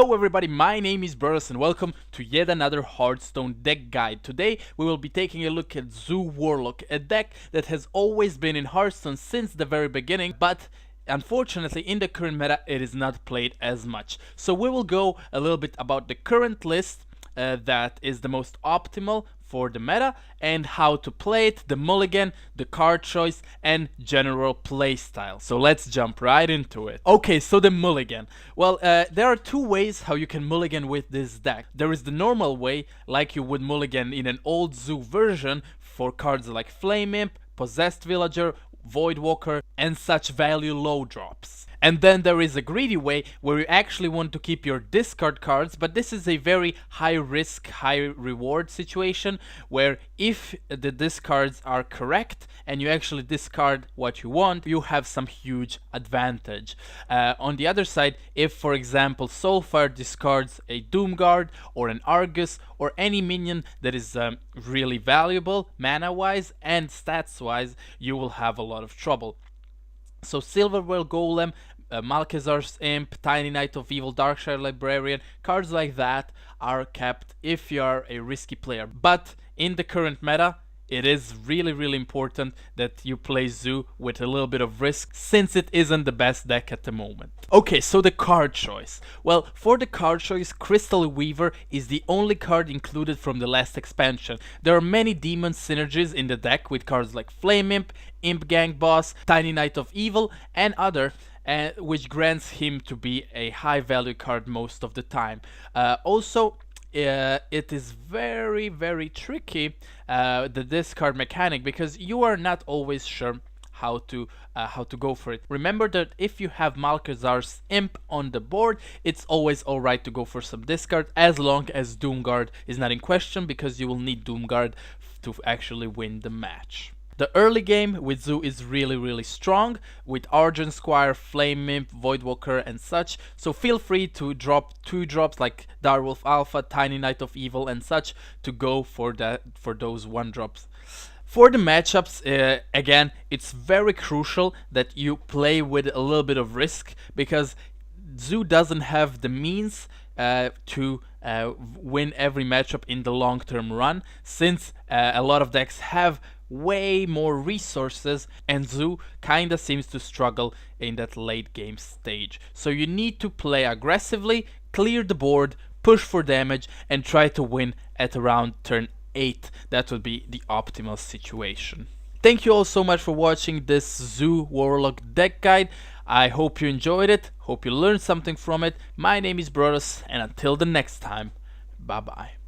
Hello everybody, my name is Brodos and welcome to yet another Hearthstone deck guide. Today we will be taking a look at Zoo Warlock, a deck that has always been in Hearthstone since the very beginning, but unfortunately in the current meta it is not played as much. So we will go a little bit about the current list that is the most optimal for the meta and how to play it, the mulligan, the card choice, and general playstyle. So let's jump right into it. Okay, so the mulligan. Well, there are two ways how you can mulligan with this deck. There is the normal way, like you would mulligan in an old Zoo version for cards like Flame Imp, Possessed Villager, Voidwalker, and such value low drops. And then there is a greedy way where you actually want to keep your discard cards, but this is a very high risk, high reward situation where if the discards are correct and you actually discard what you want, you have some huge advantage. On the other side, if for example Soulfire discards a Doomguard or an Argus or any minion that is really valuable mana wise and stats wise, you will have a lot of trouble. So Silverwhale Golem, Malchezaar's Imp, Tiny Knight of Evil, Darkshire Librarian, cards like that are kept if you are a risky player. But in the current meta, it is really important that you play Zoo with a little bit of risk since it isn't the best deck at the moment. Okay, so the card choice. Well, for the card choice, Crystal Weaver is the only card included from the last expansion. There are many demon synergies in the deck with cards like Flame Imp, Imp Gang Boss, Tiny Knight of Evil, and other, which grants him to be a high value card most of the time. Also, it is very tricky, the discard mechanic, because you are not always sure how to go for it. Remember that if you have Malchezaar's Imp on the board, it's always alright to go for some discard as long as Doomguard is not in question, because you will need Doomguard to actually win the match. The early game with Zoo is really strong, with Argent Squire, Flame Imp, Voidwalker and such, so feel free to drop 2-drops like Direwolf Alpha, Tiny Knight of Evil and such to go for those 1-drops. For the matchups, again, it's very crucial that you play with a little bit of risk, because Zoo doesn't have the means to win every matchup in the long-term run, since a lot of decks have way more resources and Zoo kinda seems to struggle in that late game stage. So you need to play aggressively, clear the board, push for damage and try to win at around turn 8. That would be the optimal situation. Thank you all so much for watching this Zoo Warlock deck guide. I hope you enjoyed it, hope you learned something from it. My name is Brodos and until the next time, bye bye.